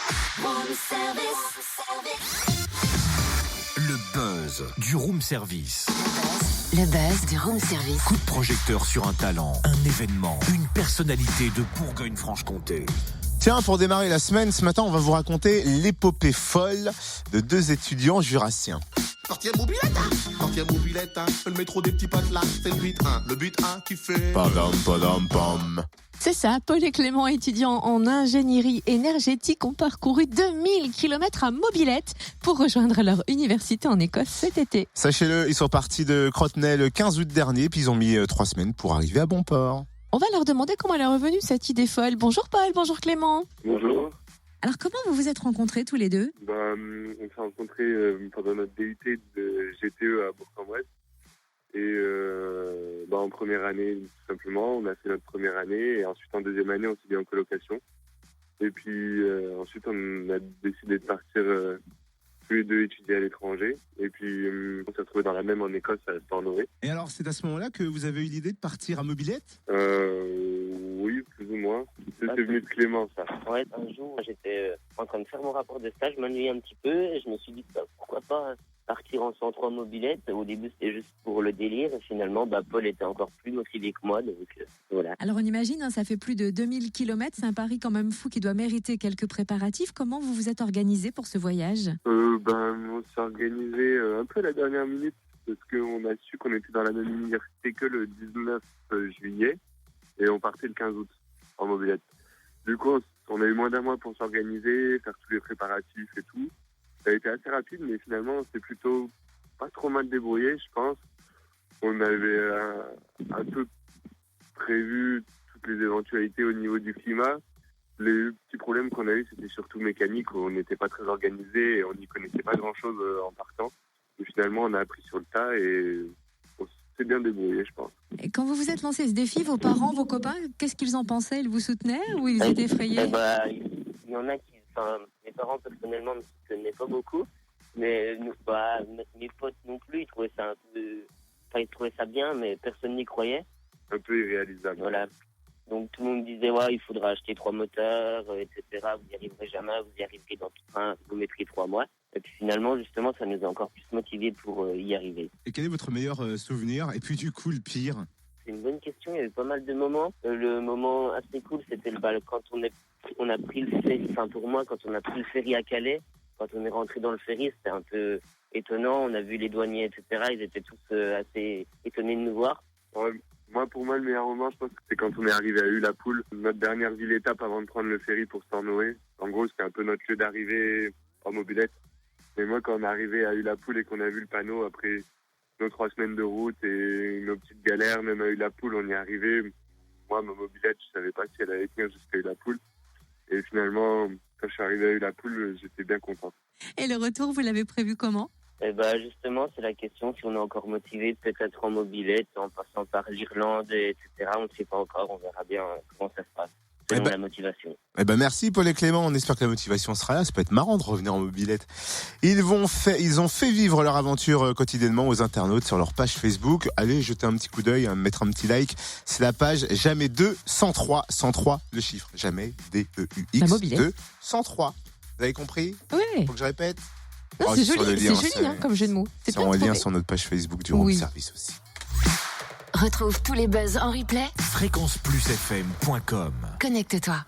Room service. Le buzz du room service. Le buzz du room service. Coup de projecteur sur un talent, un événement, une personnalité de Bourgogne-Franche-Comté. Tiens, pour démarrer la semaine, ce matin, on va vous raconter l'épopée folle de deux étudiants jurassiens. Quartier mobilette, le métro des petits potes là, c'est le but 1 qui fait... Padam, padam, pam. C'est ça, Paul et Clément, étudiants en ingénierie énergétique, ont parcouru 2000 km à mobilette pour rejoindre leur université en Écosse cet été. Sachez-le, ils sont partis de Crotenay le 15 août dernier, puis ils ont mis 3 semaines pour arriver à bon port. On va leur demander comment elle est revenue cette idée folle. Bonjour Paul, bonjour Clément. Bonjour. Alors comment vous vous êtes rencontrés tous les deux ? On s'est rencontrés pendant notre DUT de GTE à Bourg-en-Bresse. Et en première année, tout simplement, on a fait notre première année. Et ensuite, en deuxième année, on s'est mis en colocation. Et puis ensuite, on a décidé de partir tous les deux étudier à l'étranger. Et puis, on s'est retrouvés dans la même en Écosse, à Stornoway. Et alors, c'est à ce moment-là que vous avez eu l'idée de partir à mobilette ? Oui, plus ou moins. C'est venu de Clément, ça. Ouais, un jour, j'étais en train de faire mon rapport de stage, je m'ennuyais un petit peu et je me suis dit, pourquoi pas partir en 103 mobilette. Au début, c'était juste pour le délire et finalement, Paul était encore plus motivé que moi, donc voilà. Alors on imagine, ça fait plus de 2000 km, c'est un pari quand même fou qui doit mériter quelques préparatifs. Comment vous vous êtes organisé pour ce voyage ? On s'est organisé un peu à la dernière minute parce qu'on a su qu'on était dans la même université que le 19 juillet et on partait le 15 août en mobilette. Du coup, on a eu moins d'un mois pour s'organiser, faire tous les préparatifs et tout. Ça a été assez rapide, mais finalement, on s'est plutôt pas trop mal débrouillé, je pense. On avait un peu prévu toutes les éventualités au niveau du climat. Les petits problèmes qu'on a eu, c'était surtout mécanique. On n'était pas très organisé et on n'y connaissait pas grand-chose en partant. Et finalement, on a appris sur le tas et on s'est bien débrouillé, je pense. Et quand vous vous êtes lancé ce défi, vos parents, vos copains, qu'est-ce qu'ils en pensaient ? Ils vous soutenaient ou ils étaient effrayés ? Il y en a qui... mes parents, personnellement, ne me soutenaient pas beaucoup. Mais mes potes non plus, ils trouvaient ça un peu... Enfin, ils trouvaient ça bien, mais personne n'y croyait. Un peu irréalisable. Voilà. Donc tout le monde disait, il faudra acheter 3 moteurs, etc. Vous n'y arriverez jamais, vous y arriverez dans tout un, vous mettrez 3 mois. Et puis finalement, justement, ça nous a encore plus motivés pour y arriver. Et quel est votre meilleur souvenir ? Et puis du coup, le pire ? C'est une bonne question, il y avait pas mal de moments. Le moment assez cool, c'était quand on a pris le ferry, enfin pour moi, quand on a pris le ferry à Calais, quand on est rentré dans le ferry, c'était un peu étonnant. On a vu les douaniers, etc. Ils étaient tous assez étonnés de nous voir. Ouais. Pour moi, le meilleur moment, je pense que c'est quand on est arrivé à Ullapool, notre dernière ville-étape avant de prendre le ferry pour Stornoway. En gros, c'était un peu notre lieu d'arrivée en mobilette. Et moi, quand on est arrivé à Ullapool et qu'on a vu le panneau après nos 3 semaines de route et nos petites galères, même à Ullapool, on y est arrivé. Moi, ma mobilette, je savais pas si elle allait tenir jusqu'à Ullapool. Et finalement, quand je suis arrivé à Ullapool, j'étais bien content. Et le retour, vous l'avez prévu comment ? Justement, c'est la question si on est encore motivé, peut-être en mobilette, en passant par l'Irlande, etc. On ne sait pas encore, on verra bien comment ça se passe. Selon la motivation. Merci Paul et Clément, on espère que la motivation sera là, ça peut être marrant de revenir en mobilette. Ils ont fait vivre leur aventure quotidiennement aux internautes sur leur page Facebook. Allez jeter un petit coup d'œil, mettre un petit like, c'est la page Jamais 2 103, 103 le chiffre, Jamais DEUX 2 103. Vous avez compris ? Oui. Faut que je répète ? Non, c'est joli, c'est joli comme jeu de mots. C'est en lien sur notre page Facebook du room service aussi. Retrouve tous les buzz en replay. fréquenceplusfm.com. Connecte-toi.